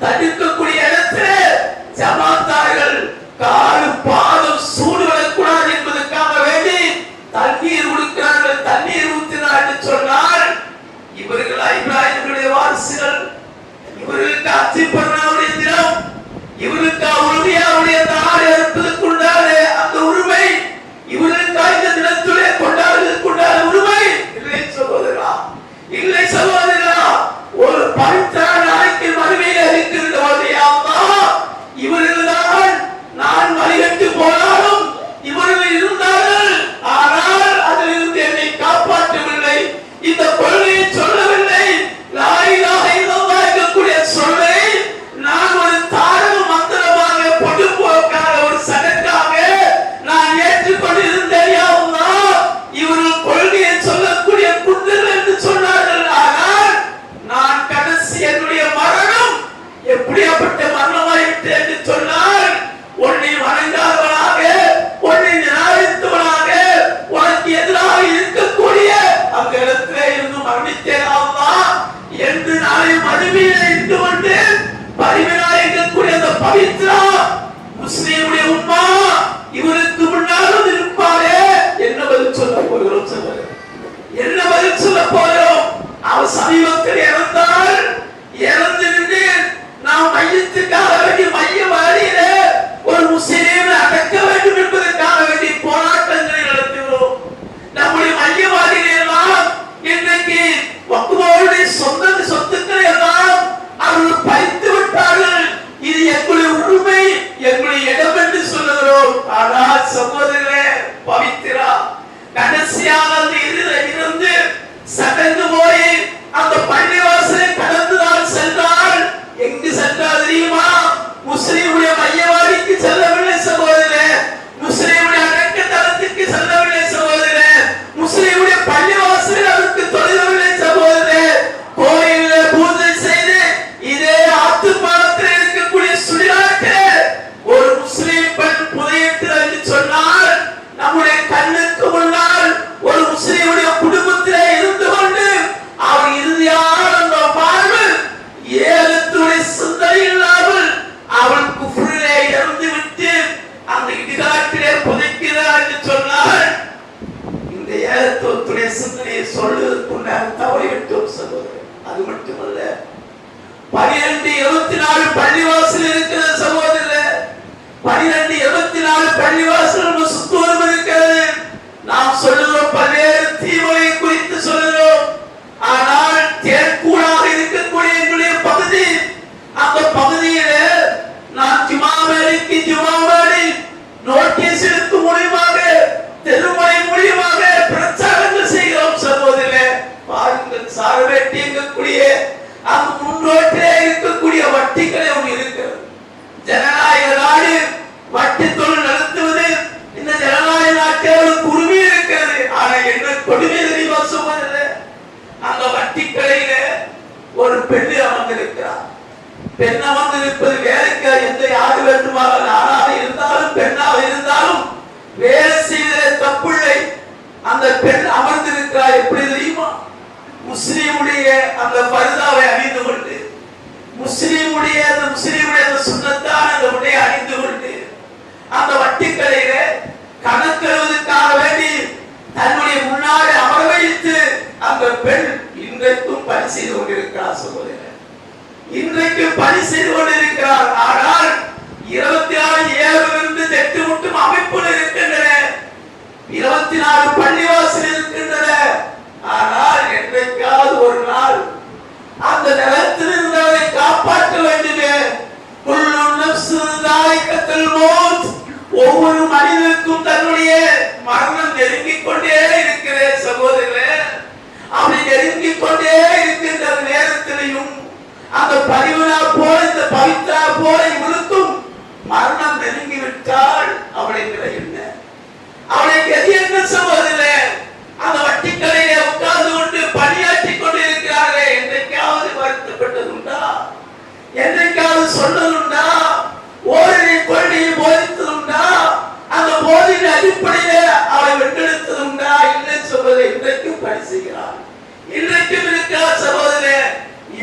தடுக்கக்கூடிய இடத்தில் ஜமாத்தார்கள் கால் பாதம் சூடு வரக்கூடாது என்பதற்காக வேண்டி தண்ணீர் கொடுக்கிறார்கள். தண்ணீர் ஊற்றினார் என்று சொன்னால் இவர்கள் இப்ராஹிமுடைய வாரிசுகள், இவர்களுக்கு அஜி பெருநாளுடைய தினம், இவருக்கு உரிமையாவுடைய நாடு இருப்பதற்குண்டான அந்த உரிமை, இவர்களுக்கு இந்த தினத்துடைய கொண்டாடுவதற்குண்டான உரிமை இல்லை சகோதரா, இல்லை சகோதரா. ஒரு பவித்திர நாளைக்கு மறுமையில் இருக்கின்ற இவர்கள் தான் நான் வழிகட்டு போனாலும் இவர்கள் இருந்தார்கள். ஆனால் அதிலிருந்து என்னை காப்பாற்றவில்லை, இந்த கொள்கையை சொல்லவில்லை. லா இலாஹ இல்லல்லாஹ் என்கூடிய சொல்லை நான் ஒரு தாரக மந்திரமாக பொதுப்போக்காக ஒரு சடங்காக நான் ஏற்றுக்கொண்டிருந்தேன். யா அல்லாஹ், இவர்கள் கொள்கையை சொல்லக்கூடிய குண்டர்கள் என்று சொன்னார்கள். ஆனால் நான் கடைசி என்னுடைய மரணம் எப்படியாப்பட்ட மரணமாயிற்று என்று சொன்னால், உன்னை வணங்காதவனாக, உன்னை நிராகரித்தவனாக, உனக்கு எதிராக இருக்கக்கூடிய அந்த இடத்திலே இருந்து மரணித்தேன் அல்லாஹ் என்று நாளை மறுமையிலே இருந்து கொண்டு பரிவினாயக்கூடிய அந்த பவித்ரா முஸ்லிமுடைய உம்மா இவருக்கு முன்னாலும் இருப்பாரே. என்ன பதில் சொல்ல போகிறோம் சொல்லுங்க, என்ன பதில் சொல்ல போகிறோம்? அவர் சமீபத்தில் இறந்தால் இறந்து நின்று நாம் மையத்துக்காக வேண்டி மைய வாரியிலே ஒரு முஸ்லிம் அடக்க வேண்டும் என்பதற்காக வேண்டி போராட்டங்களை நடத்துகிறோம். நம்முடைய மையவாதிகள் எல்லாம் இன்றைக்கு வக்குவாவுடைய சொத்துக்களை எல்லாம் அவர்கள் பறித்து விட்டார்கள். இது எங்களுடைய உரிமை மட்டுமல்ல, 12-24 பள்ளிவாசல் இருக்கிற சகோதரர், 12-24 பள்ளிவாசல் நம்ம சுத்தூரம் இருக்கிறது. நாம் சொல்லுகிறோம், பல்வேறு தீமையை குறித்து சொல்லுகிறோம். ஆனால் தேர்கூடாக இருக்கக்கூடிய எங்களுடைய பகுதி, அந்த பகுதியில நான் ஜுமாவேலைக்கு ஜுமாவேலை நோட்டீஸ் எடுத்து மூலியமாக, தெருமுறை மூலியமாக பிரச்சாரங்கள் செய்கிறோம் சகோதரர்களே. பாருங்கள், சாரவேட்டி எங்கக்கூடிய அந்த முன்னோட்டிலே இருக்கக்கூடிய வட்டிகளை ஒன்று இருக்கிறது. ஜனநாயக நாடு, வட்டி தொழில் நடத்துவது இந்த ஜனநாயக நாட்டில் ஒரு குருவி இருக்கிறது. ஆனா என்ன கொடுமை தெரியுமா சகோதரர்களே, அந்த வட்டி கடையில ஒரு பெண்ணு அமர்ந்திருக்கிறார். பெண் அமர்ந்திருப்பது வேலைக்கு எந்த யாரு வேண்டுமானால் ஆணாக இருந்தாலும் பெண்ணாக இருந்தாலும் வேலை செய்கிற தப்புள்ளை. அந்த பெண் அமர்ந்திருக்கிறார். எப்படி தெரியுமா, முஸ்லீமுடைய அந்த பர்தாவை அணிந்து கொண்டு, முஸ்லீமுடைய அந்த சுன்னத்தான அந்த உடையை அணிந்து கொண்டு அந்த வட்டி கடையில கணக்கெழுவதற்காக வேண்டி தன்னுடைய முன்னாடி அமர வைத்து அந்த பெண் இன்றைக்கும் பணி செய்து கொண்டிருக்கிறார் சகோதரர். இன்றைக்கு பணி செய்து கொண்டிருக்கிறார். ஆனால் 26/7 திட்டமிட்டும் அமைப்புகள் இருக்கின்றன, 24 பள்ளிவாசல் இருக்கின்றன. ஆனால் என்றைக்காவது ஒரு நாள் அந்த நிலத்தில் இருந்தவரை காப்பாற்ற வேண்டுமே. ஒவ்வொரு மனிதனுக்கும் தன்னுடைய மரணம் நெருங்கிக் கொண்டே இருக்கிற சகோதரர்களே. அப்படி நெருங்கிக் கொண்டே இருக்கின்ற நேரத்திலையும் அந்த பரிவனா போல இந்த பவித்ரா போல இவருக்கும் மரணம் நெருங்கிவிட்டால் அவளை நிலை என்ன, அவளை கதி என்ன சகோதரர்களே? அந்த வட்டி கடையிலே உட்கார்ந்து கொண்டு பணியாற்றி கொண்டு இருக்கிறார்களே, என்றைக்காவது வருத்தப்பட்டதுண்டா? என்றைக்காவது சொன்னதுண்டா? ஓரிரை கொள்கையை போதித்ததுண்டா? அந்த போதின் அடிப்படையில அவளை வென்றெடுத்ததுண்டா? இல்லை சகோதரர், இன்றைக்கும் பணி செய்கிறார், இன்றைக்கும் இருக்கிறார் சகோதரரே.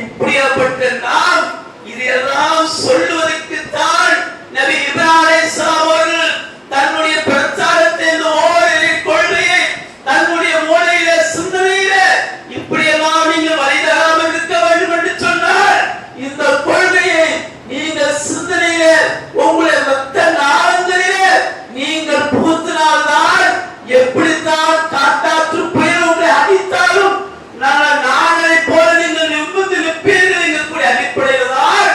இப்படியாப்பட்ட நாம் இதையெல்லாம் சொல்லுவதற்கு தான் நபி இப்ராஹிம் அலைஹிஸ்ஸலாம் அவர்கள் தன்னுடைய பிரச்சாரத்தை, இந்த ஓரிரை கொள்கையை தன்னுடைய மூளையில சிந்தனையில இப்படியெல்லாம் நீங்கள் வழிதராமல் இருக்க வேண்டும் என்று சொன்னார். இந்த கொள்கையை நீங்கள் சிந்தனையில உங்களுடைய ரத்த நாளங்களிலே நீங்கள் புகுத்தினால்தான், எப்படித்தான் காட்டாற்று புயல் உங்களை அடித்தாலும் நாளை போல நீங்கள் நிமிர்ந்து நிற்பீர்கள் என்கூடிய அடிப்படையில் தான்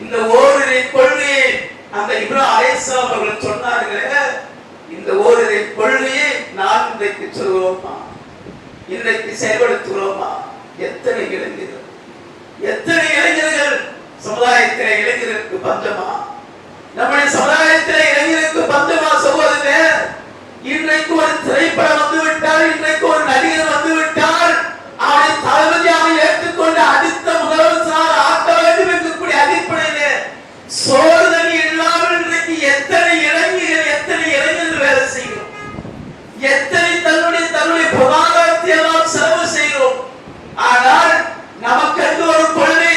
இந்த ஓரிரை கொள்கையை அந்த இப்ராஹிம் அலைஹிஸ்ஸலாம் அவர்கள் சொன்னார்களே. இந்த ஓரிரை கொள்கையை நாம் இன்றைக்கு சொல்கிறோமா? இன்றைக்கு செயல்படுத்துகிறோமா? எத்தனை இளைஞர்கள் சமுதாயத்தில் இளைஞருக்கு பஞ்சமா? நம்முடைய சமுதாயத்தில் இளைஞருக்கு பஞ்சமா சகோதரனே? இன்றைக்கு ஒரு திரைப்படம் வந்துவிட்டால், இன்றைக்கு ஒரு நடிகர் வந்துவிட்டால் அவனை தளபதியாக ஏற்றுக்கொண்டு அடுத்த முதலமைச்சராக ஆக்க வேண்டும் என்கூடிய அடிப்படையிலே சோறு தண்ணி இல்லாமல் இன்றைக்கு எத்தனை இளைஞர்கள் வேலை செய்கிறோம், எத்தனை தன்னுடைய பொருளாதாரத்தை எல்லாம் செலவு செய்கிறோம். ஆனால் நமக்கென்று ஒரு கொள்கை,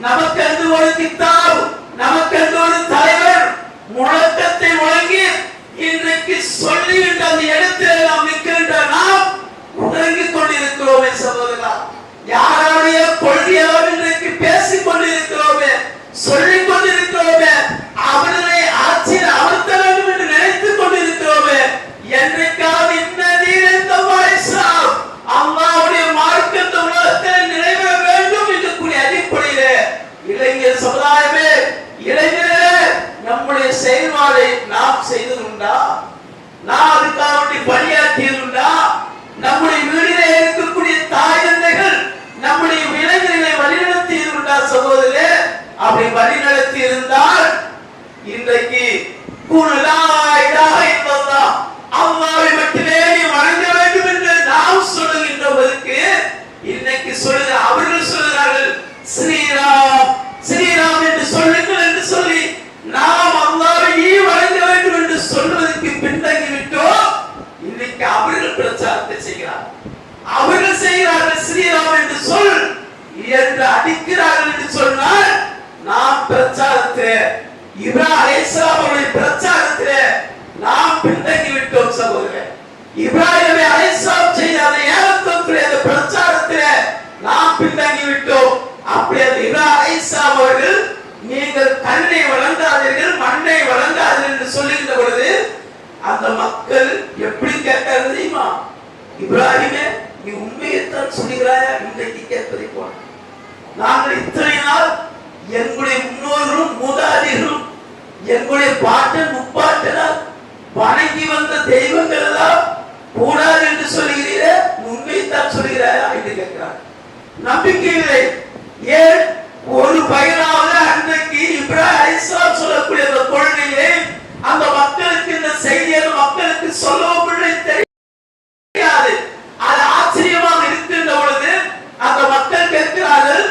நமக்கென்று ஒரு கித்தாப், நமக்கென்று ஒரு தலைவர் முழக்கத்தை முழங்கி இன்றைக்கு சொல்லுகின்ற அந்த இடத்தில் நாம் நிற்கின்ற நாம் உறங்கிக் கொண்டிருக்கிறோமே சகோதரா. யாருடைய கொள்கையால் இன்றைக்கு பேசிக் கொண்டிருக்கிறோமே, சொல்லிக் கொண்டிருக்கிறோமே, அவர்களை ஆட்சியில் அமர்த்த வேண்டும் என்று நினைத்துக் கொண்டிருக்கிறோமே. என்றைக்காவது இந்த இஸ்லாம் அல்லாஹ்வுடைய மார்க்கம் இந்த உலகத்தில் நிறைவேற வேண்டும் என்கூடிய அடிப்படையிலே இளைஞர் சமுதாயமே, இளைஞரே, நம்முடைய செயல்பாடை நாம் செய்ததுண்டா? நாம் அதுக்காக பணியாற்றியதுண்டா? நம்முடைய வீட்டிலே இருக்கக்கூடிய தாய் தந்தைகள் நம்முடைய இளைஞர்களை வழிநடத்தியதுண்டா சகோதரே? அப்படி வழிநடத்தி இருந்தால் இன்றைக்கு அல்லாஹ்வை மட்டுமே நீ வணங்க வேண்டும் என்று நாம் சொல்லுகின்றவருக்கு இன்னைக்கு அவர்கள் சொல்கிறார்கள் ஸ்ரீராம் ஸ்ரீராம் என்று சொல்லுங்கள் என்று சொல்லி நாம் அல்லாஹ்வை வணங்க வேண்டும் என்று சொல்வதற்கு பின்தங்கி விட்டோம். இன்னைக்கு அவர்கள் பிரச்சாரத்தை செய்கிறார்கள், அவர்கள் செய்கிறார்கள் ஸ்ரீராம் என்று சொல் என்று அடிக்கிறார்கள் என்று சொன்னால் நாம் பிரச்சாரத்திலே இப்ராஹிம் அலைஹிஸ்ஸலாம் அவருடைய பிரச்சாரத்திலே நாம் பின்தங்கி விட்டோம் சகோதரர். இப்ராஹிம் அலைஹிஸ்ஸலாம் செய்த அந்த ஏகத்துவத்திலே அந்த பிரச்சாரத்திலே நாம் பின்தங்கி விட்டோம். நீங்கள் கண்ணை வழங்காதீர்கள், மண்ணை வழங்காதீர்கள் என்று சொல்லுகின்ற பொழுது அந்த மக்கள் எப்படி கேட்டார்கள் தெரியுமா? இப்ராஹிமே, நீ உண்மையைத்தான் சொல்லுகிறாயா? இன்றைக்கு கேட்பதை போல நாங்கள் இத்தனை நாள் எங்களுடைய முன்னோர்களும் மூதாதையர்களும் எங்களுடைய பாட்டன் முப்பாட்டனால் வணங்கி வந்த தெய்வங்கள் எல்லாம் கூடாது என்று சொல்லுகிறீரே, உண்மையைத்தான் சொல்லுகிறாயா என்று கேட்கிறார். நம்பிக்கை இல்லை. ஏன்? ஒரு பையனாவது அன்றைக்கு இப்ராஹிம் அலைஹிஸ்ஸலாம் சொல்லக்கூடிய அந்த கொள்கையை அந்த மக்களுக்கு, இந்த செய்தியை மக்களுக்கு சொல்லவும் தெரியாது. அது ஆச்சரியமாக இருக்கின்ற பொழுது அந்த மக்கள் கேட்கிறார்கள்,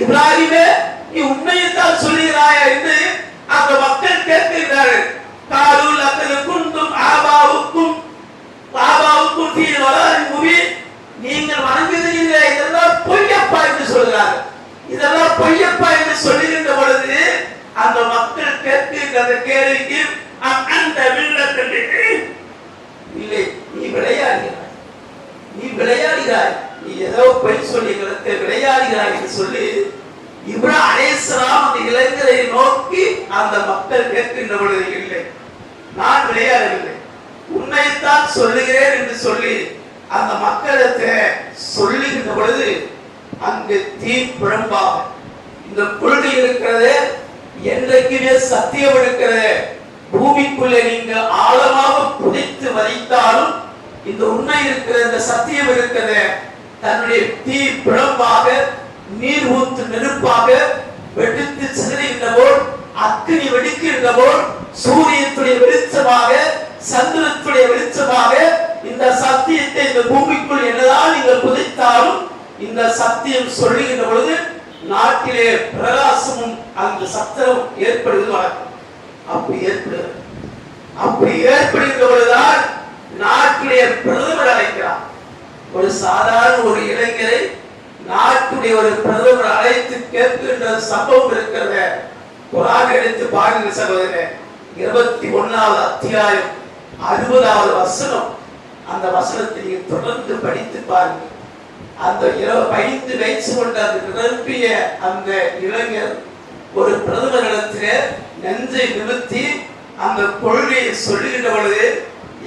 இப்ராஹிமே, நீ உண்மையைத்தான் சொல்லுகிறாயா என்று அந்த மக்கள் கேட்கிறார்கள். காலு லக்கது குந்தும் ஆபாவுக்கும் ஃபீ வலாலின் முபீன், நீங்கள் வணங்குகிறீர்களே இதெல்லாம் பொய்யப்பா என்று சொல்கிறார்கள். இதெல்லாம் பொய்யப்பா என்று சொல்லுகின்ற பொழுது அந்த மக்கள் கேட்கின்ற அந்த கேள்விக்கு அந்த மில்லத்தில் இல்லை, நீ விளையாடுகிறாய், நீ விளையாடுகிறாய், நீ ஏதோ பொய் சொல்லி விளையாடுகிறாய் என்று சொல்லி இப்ராஹிம் அலைஹிஸ்ஸலாம் அந்த இளைஞரை நோக்கி அந்த மக்கள் கேட்கின்ற பொழுது, இல்லை, நான் விளையாடவில்லை, உண்மையைத்தான் சொல்லுகிறேன் என்று சொல்லி அந்த மக்களிடத்தை சொல்லுகின்ற பொழுது அங்கு தீ பிழம்பாக இந்த கொள்கை இருக்கிறது, என்றைக்குமே சத்தியம் இருக்கிறது. பூமிக்குள்ளே நீங்க ஆழமாக புதைத்து வைத்தாலும் இந்த உண்மை இருக்கிற, இந்த சத்தியம் இருக்கிறது, தன்னுடைய தீ பிழம்பாக நீர் ஊத்து நெருப்பாக வெடித்து சிதறுகின்ற போல், அக்கினி வெடிக்கின்ற போல், சூரியத்துடைய வெளிச்சமாக சந்திரத்துடைய வெளிச்சமாக இந்த சத்தியத்தை இந்த பூமிக்குள் என்னதான் நீங்கள் புதைத்தாலும் இந்த சத்தியம் சொல்லுகின்ற பொழுது நாட்டிலே பிரகாசமும் அந்த சத்திரம் ஏற்படுவது வழக்கம். அப்படி ஏற்படுகின்ற பொழுதுதான் நாட்டுடைய பிரதமர் அழைக்கிறார். ஒரு சாதாரண ஒரு இளைஞரை நாட்டுடைய ஒரு பிரதமர் அழைத்து கேட்கின்ற சம்பவம் இருக்கிறத குர்ஆன் எடுத்து பாருங்க சகோதரரே. 21வது அத்தியாயம் 60வது வசனம். அந்த வசனத்தை நீங்க தொடர்ந்து படித்து பாருங்க. அந்த 25 வயசு கொண்ட அந்த நிரம்பிய அந்த இளைஞர் ஒரு பிரதமரிடத்திலே நெஞ்சை நிறுத்தி அந்த கொள்கையை சொல்லுகின்ற பொழுது,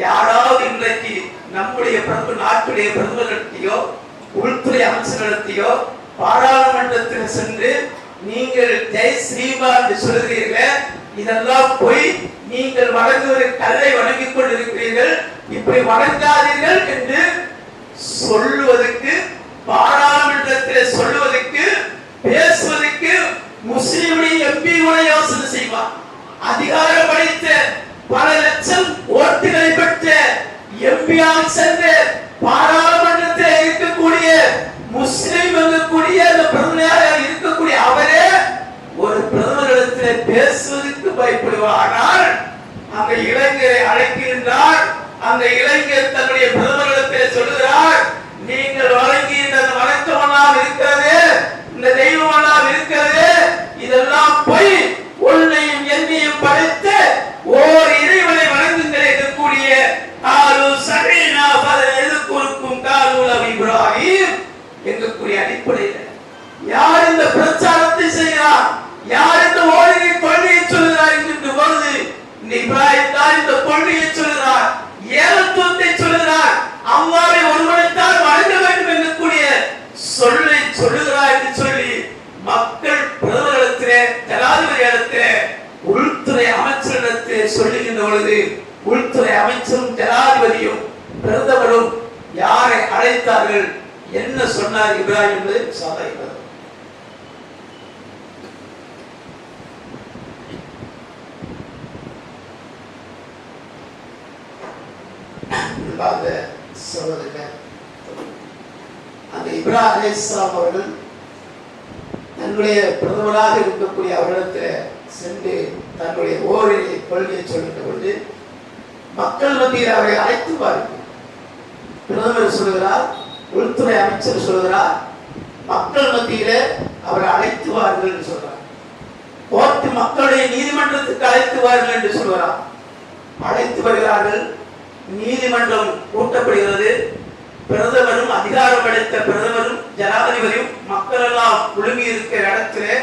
யாராவது இன்றைக்கு நம்முடைய நாட்டுடைய பிரதமரிடத்தையோ உள்துறை அமைச்சரிடத்தையோ பாராளுமன்றத்தில் சென்று நீங்கள் ஜெய் ஸ்ரீமா என்று சொல்கிறீர்கள், இதெல்லாம் போய் நீங்கள் வணங்குவது கல்லை வணங்கிக் கொண்டிருக்கிறீர்கள், இப்படி வணங்காதீர்கள் என்று சொல்லுவதற்கு, பாராளுமன்றத்தில் சொல்லுவதற்கு, பேசுவதற்கு முஸ்லிமுடைய எம்பி கூட யோசனை செய்வார். அதிகாரம் அளித்த பல லட்சம் ஓட்டுகளை பெற்ற எம்பியாக சென்று பாராளுமன்றத்தில் இருக்கக்கூடிய முஸ்லிம் இருக்கக்கூடிய அந்த பிரதமராக இருக்கக்கூடிய அவரே ஒரு பிரதமரிடத்தில் பேசுவதற்கு பயப்படுவார். ஆனால் அந்த இளைஞரை அழைக்கின்றார். அந்த இளைஞர் தன்னுடைய பிரதமரிடத்தில் சொல்லுகிறார், நீங்கள் வழங்குகின்ற அந்த வணக்கமெல்லாம் இருக்கிறது, இந்த தெய்வமெல்லாம் இருக்கிறது, இதெல்லாம் பொய், உன்னையும் என்னையும் படைத்து ஓர் இறைவனை வணங்குங்கள் இருக்கக்கூடிய காலு சமீனா எதுக்குறுக்கும் காலு இப்ராஹிம் எங்கக்கூடிய அடிப்படையில் யார் இந்த பிரச்சாரத்தை செய்கிறார், யார் இந்த ஓரிரை கொள்கையை சொல்கிறார் என்கின்ற பொழுது இந்த இப்ராஹிம் தான் இந்த கொள்கையை சொல்கிறார், ஏகத்துவத்தை சொல்கிறார், அல்லாஹ்வை ஒருவனைத்தான் வணங்க வேண்டும் என்கக்கூடிய சொல்லை சொல்லுகிறார் என்று சொல்லி மக்கள் பிரதமரிடத்திலே, ஜனாதிபதி இடத்திலே, உள்துறை அமைச்சரிடத்திலே சொல்லுகின்ற பொழுது உள்துறை அமைச்சரும் ஜனாதிபதியும் பிரதமரும் யாரை அழைத்தார்கள், என்ன சொன்னார் இப்ராஹிம் என்பதை சாதாரண அந்த இப்ராஹிம் அலைஹிஸ்ஸலாம் அவர்கள் தன்னுடைய பிரதமராக இருக்கக்கூடிய அவரிடத்தில் சென்று தன்னுடைய ஓரிரை கொள்கையை சொல்கின்ற பொழுது மக்கள் மத்தியில் அவரை அழைத்து பாருங்கள். பிரதமர் சொல்கிறார், உள்துறை அமைச்சர் சொல்கிறார், மக்கள் மத்தியிலே அவரை அழைத்து வாருங்கள் என்று சொல்றார். கோர்ட்டு மக்களுடைய நீதிமன்றத்துக்கு அழைத்து வாருங்கள் என்று சொல்கிறார். அழைத்து வருகிறார்கள். நீதிமன்றம் கூட்டப்படுகிறது. பிரதமரும் அதிகாரம் அளித்த பிரதமரும் ஜனாதிபதியும் மக்கள் எல்லாம் குழுமி இருக்கிற இடத்திலே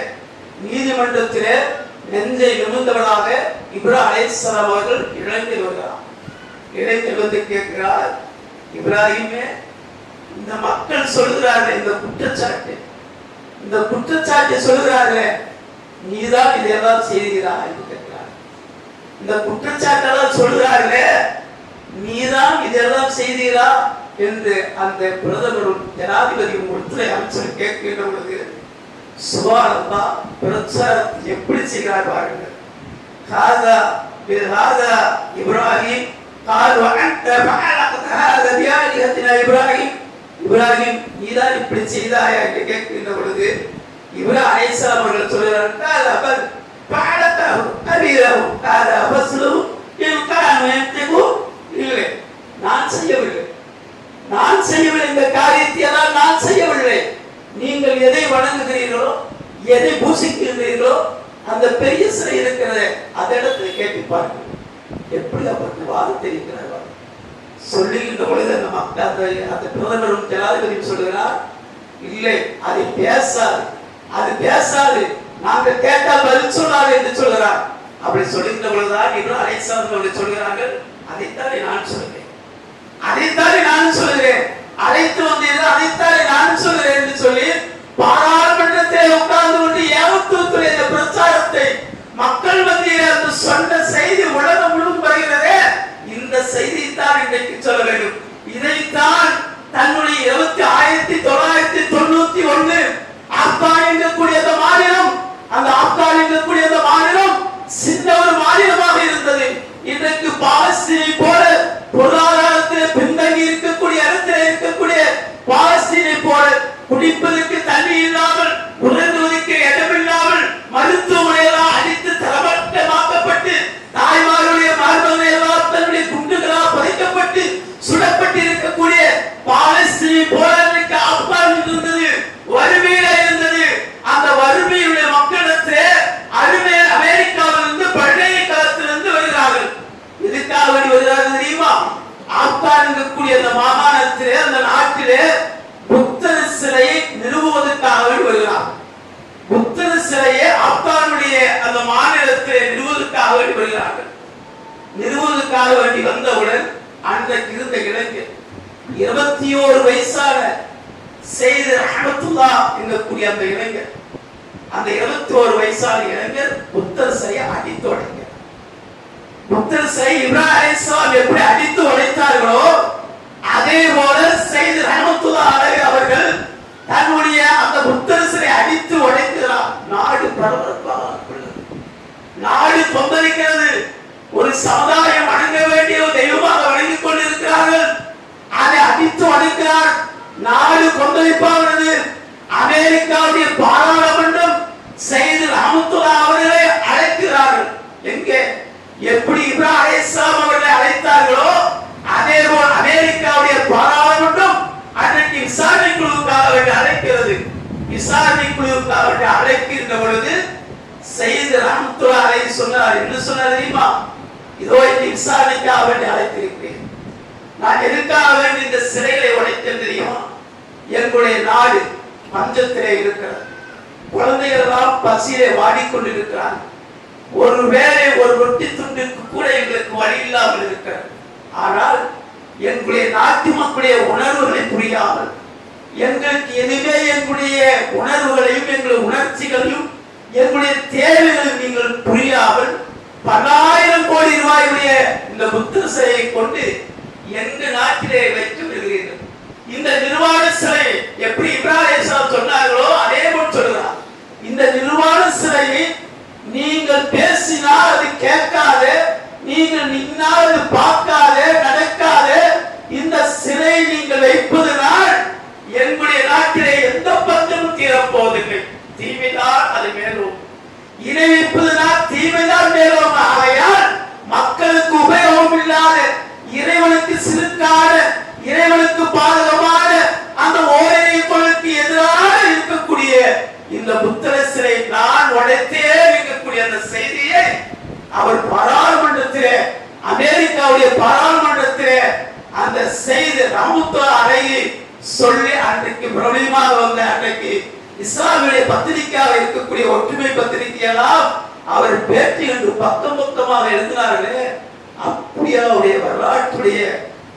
நீதிமன்றத்திலே நெஞ்சை நிமிர்ந்தவர்களாக இப்ராஹிம் அலைஹிஸ்ஸலாம் அவர்கள் இழந்து வருகிறார். இழந்து வந்து கேட்கிறார், இப்ராஹிமே, இந்த மக்கள் சொல்கிறார்கள் இந்த குற்றச்சாட்டை சொல்கிறார்களே, நீதான் இதெல்லாம் செய்கிறாய் என்று கேட்கிறார். இந்த குற்றச்சாட்டெல்லாம் சொல்கிறார்களே, நீதான் இதெல்லாம் செய்தீரா என்று அந்த பிரதமரும் ஜனாதிபதியும் உள்துறை அமைச்சர் கேட்கின்ற பொழுது, சுப்ஹானல்லாஹ், பிரச்சாரத்தை எப்படி செய்கிறார் பாருங்கள். ஹாதா பிஹாதா இப்ராஹிம் قال وانت فعلت هذا بآلهتنا இப்ராஹிம், இப்ராஹிம் நீதான் இப்படி செய்தாயா என்று கேட்கின்ற பொழுது இப்ராஹிம் அலைஹிஸ்ஸலாம் அவர்கள் சொல்கிறார்கள், قال بل فعلته كبيرهم هذا فصله إن كانوا ينطقون. இல்லை, நான் செய்யவில்லை, இந்த காரியத்தை எல்லாம் நான் செய்யவில்லை. நீங்கள் எதை வணங்குகிறீர்களோ, எதை பூசிக்கிறீர்களோ, அந்த பெரிய சிலை இருக்கிறது, அந்த இடத்துல கேட்டு பாருங்கள். எப்படி அவருக்கு வாதத்தை இருக்கிறார் சொல்லுகின்ற பொழுது அந்த மக்கள் அந்த பிரதமரும் ஜனாதிபதியும் சொல்லுகிறார், இல்லை, அது பேசாது, நாங்கள் கேட்டால் பதில் சொல்லாது என்று சொல்கிறார். அப்படி சொல்லுகின்ற பொழுதுதான் இப்ராஹிம் அலைஹிஸ்ஸலாம் அவர்கள் சொல்கிறார்கள், அதைத்தானே நான் சொல்கிறேன், அழைத்து வந்தீர்கள், அதைத்தானே நான் சொல்கிறேன் என்று சொல்லி பாராளுமன்றத்தில் உட்கார்ந்து கொண்டு ஏகத்துவத்துடைய இந்த பிரச்சாரத்தை மக்கள் மத்தியில் சொன்ன செய்தி உலகம் முழுவதும் வருகிறதே, இந்த செய்தியைத்தான் இன்றைக்கு சொல்ல வேண்டும். இதைத்தான் தன்னுடைய 1991 ஆப்கான் என்கக்கூடிய அந்த மாநிலம் சின்ன ஒரு மாநிலமாக இருந்தது. இன்றைக்கு பாலஸ்தீனை போல பொருளாதாரத்தில் பின்தங்கி இருக்கக்கூடிய இடத்தில் இருக்கக்கூடிய பாலஸ்தீனை போல குடிப்பதற்கு தண்ணி இல்லாமல், உணர்வதற்கு இடமில்லாமல், மருத்துவமனையெல்லாம் அடித்து தரமட்டமாக்கப்பட்டு, தாய்மார்களுடைய மார்பகங்கள் எல்லாம் தன்னுடைய குண்டுகளால் புதைக்கப்பட்டு சுடப்பட்டு இருக்கக்கூடிய பாலஸ்தீனை போல ஆப்கான் இருந்தது, வறுமையில இருந்தது. அந்த வறுமையுடைய மக்களிடத்திலே அருமை அமெரிக்காவிலிருந்து பழைய காலத்திலிருந்து வருகிறார்கள். எதுக்காக வருகிறார்கள் தெரியுமா? ஆப்கான் இருக்கக்கூடிய அந்த மாகாணத்திலே, அந்த நாட்டிலே புத்தர் சிலையை நிறுவுவதற்காக வருகிறார். புத்தர் சிலையை ஆப்கானுடைய அந்த மாநிலத்திலே நிறுவுவதற்காக வருகிறார்கள். நிறுவுவதற்காக வேண்டி வந்தவுடன் அன்றைக்கு இருந்த இளைஞர் 21 வயசான செய்த ரஹ்மத்துல்லாஹ் என்கக்கூடிய அந்த இளைஞர், அந்த 21 வயசான இளைஞர் புத்தர் சிலையை அடித்து உடைக்கிறார். புத்தர் சிலை இப்ராஹிம் அலைஹிஸ்ஸலாம் எப்படி அடித்து உடைத்தார்களோ அதே போல செய்த ரஹ்மத்துல்லாஹ் அலைஹி அவர்கள் தன்னுடைய அந்த புத்தர் சிலை அடித்து உடைக்கிறார். நாடு பரபரப்பாக உள்ளது, நாடு கொந்தளிக்கிறது. ஒரு சமுதாயம் வணங்க வேண்டிய ஒரு தெய்வமாக வணங்கிக் கொண்டிருக்கிறார்கள், அதை அடித்து உடைக்கிறார். நாடு கொந்தளிப்பாகிறது. அமெரிக்காவுடைய பாராளுமன்றம் செய்து ரஹ்மத்துல்லாஹ் அவர்களை அழைக்கிறார்கள். எங்கே எப்படி இப்ராஹிம் அலைஹிஸ்ஸலாம் அவர்களை அழைத்தார்களோ அதே போல அமெரிக்காவுடைய பாராளுமன்றம் அன்றைக்கு விசாரணை குழுவுக்காக அழைக்கிறது. விசாரணை குழுவுக்காக அழைக்கின்ற பொழுது செய்து ரஹ்மத்துல்லாஹ் அலைஹி சொன்னார். என்ன சொன்னார் தெரியுமா? இதோ இந்த விசாரணைக்காக அழைத்திருக்கிறேன். நான் எதுக்காக வேண்டி இந்த சிலைகளை உடைத்தேன் தெரியுமா? எங்களுடைய நாடு பஞ்சத்திலே இருக்கிறது, குழந்தைகள் எல்லாம் பசியிலே வாடிக்கொண்டிருக்கிறார். ஒருவேளை ஒரு ரொட்டி துண்டுக்கு கூட எங்களுக்கு வழி இல்லாமல் இருக்கிறது. ஆனால் எங்களுடைய நாட்டு மக்களுடைய உணர்வுகளை புரியாமல், எங்களுக்கு எதுவே எங்களுடைய உணர்வுகளையும் எங்களுடைய உணர்ச்சிகளையும் எங்களுடைய தேவைகளையும் நீங்கள் புரியாமல் பல்லாயிரம் கோடி ரூபாயுடைய இந்த புத்தர் சிலையை கொண்டு எங்க நாட்டிலே வைத்து விடுகிறீர்கள். இந்த நிர்வாண சிலை எப்படி இப்ராஹிம் அலைஹிஸ்ஸலாம் சொன்னார்களோ அதே போல் சொல்கிறார். இந்த நிர்வாண சிலையை நீங்கள் பேசினால் அது கேட்காது, நீங்கள் நின்னால் அது பார்க்காது, நடக்காது. இந்த சிலை நீங்கள் வைப்பதனால் எங்களுடைய நாட்டிலே எந்த பஞ்சமும் தீரப்போவதில்லை. தீமைதான் அது மேலும், இணை வைப்பதனால் தீமைதான் மேலும். ஆகையால் மக்களுக்கு உபயோகம் இல்லாத, இறைவனுக்கு சிறுக்கான, இறைவனுக்கு பாதகமான அந்த ஓரிரை கொள்கைக்கு எதிராக இருக்கக்கூடிய இந்த புத்தர சிலை நான் உடைத்தே இருக்கக்கூடிய அந்த செய்தியை அவர் பாராளுமன்றத்திலே, அமெரிக்காவுடைய பாராளுமன்றத்திலே அந்த செய்தி ரஹ்மத்துல்லாஹ் அலைஹி சொல்லி அன்றைக்கு பிரபலமாக வந்த அன்றைக்கு இஸ்லாமிய பத்திரிகையாக இருக்கக்கூடிய ஒற்றுமை பத்திரிகையெல்லாம் அவர் பேட்டி என்று பக்கம் பக்கமாக எழுதினார்களே, அப்படியே அவருடைய வரலாற்றுடைய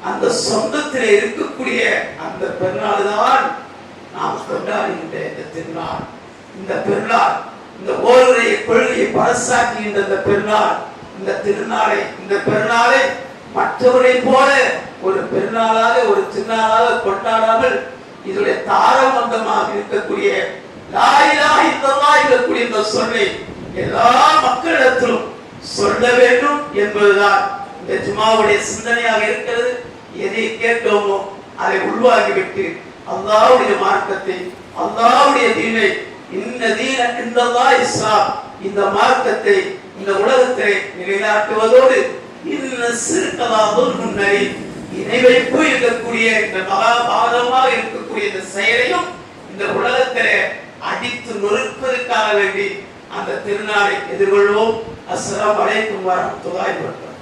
அந்த சொந்தத்திலே இருக்கக்கூடிய அந்த பெருநாள் தான் நாம் கொண்டாடுகின்ற இந்த திருநாள். இந்த பெருநாள், இந்த ஓருடைய கொள்கையை பறைசாற்றுகின்ற இந்த பெருநாள், இந்த பெருநாளை மற்றவரை போல ஒரு பெருநாளாக ஒரு திருநாளாக கொண்டாடாமல் இதனுடைய தாரமந்தமாக இருக்கக்கூடிய லா இலாஹ இல்லல்லாஹ் இருக்கக்கூடிய இந்த சொல்லை எல்லா மக்களிடத்திலும் சொல்ல வேண்டும் என்பதுதான் இந்த ஜுமாவுடைய சிந்தனையாக இருக்கிறது. எதை கேட்டோமோ அதை உள்வாங்கிவிட்டு அல்லாஹ்வுடைய மார்க்கத்தை, அல்லாஹ்வுடைய தீனை, இன்ன தீன இந்தல்லாஹ் இஸ்லாம், இந்த மார்க்கத்தை இந்த உலகத்தை நிலைநாட்டுவதோடு இன்ன சிறுக்கலாதோர் முன்னறி இணை வைப்பு இருக்கக்கூடிய இந்த மகாபாரதமாக இருக்கக்கூடிய இந்த செயலையும் இந்த உலகத்திலே அடித்து நொறுப்பதற்காக வேண்டி அந்த திருநாளை எதிர்கொள்வோம். அஸ்ஸலாமு அலைக்கும் வரஹ்மத்துல்லாஹி வபரகாத்துஹு.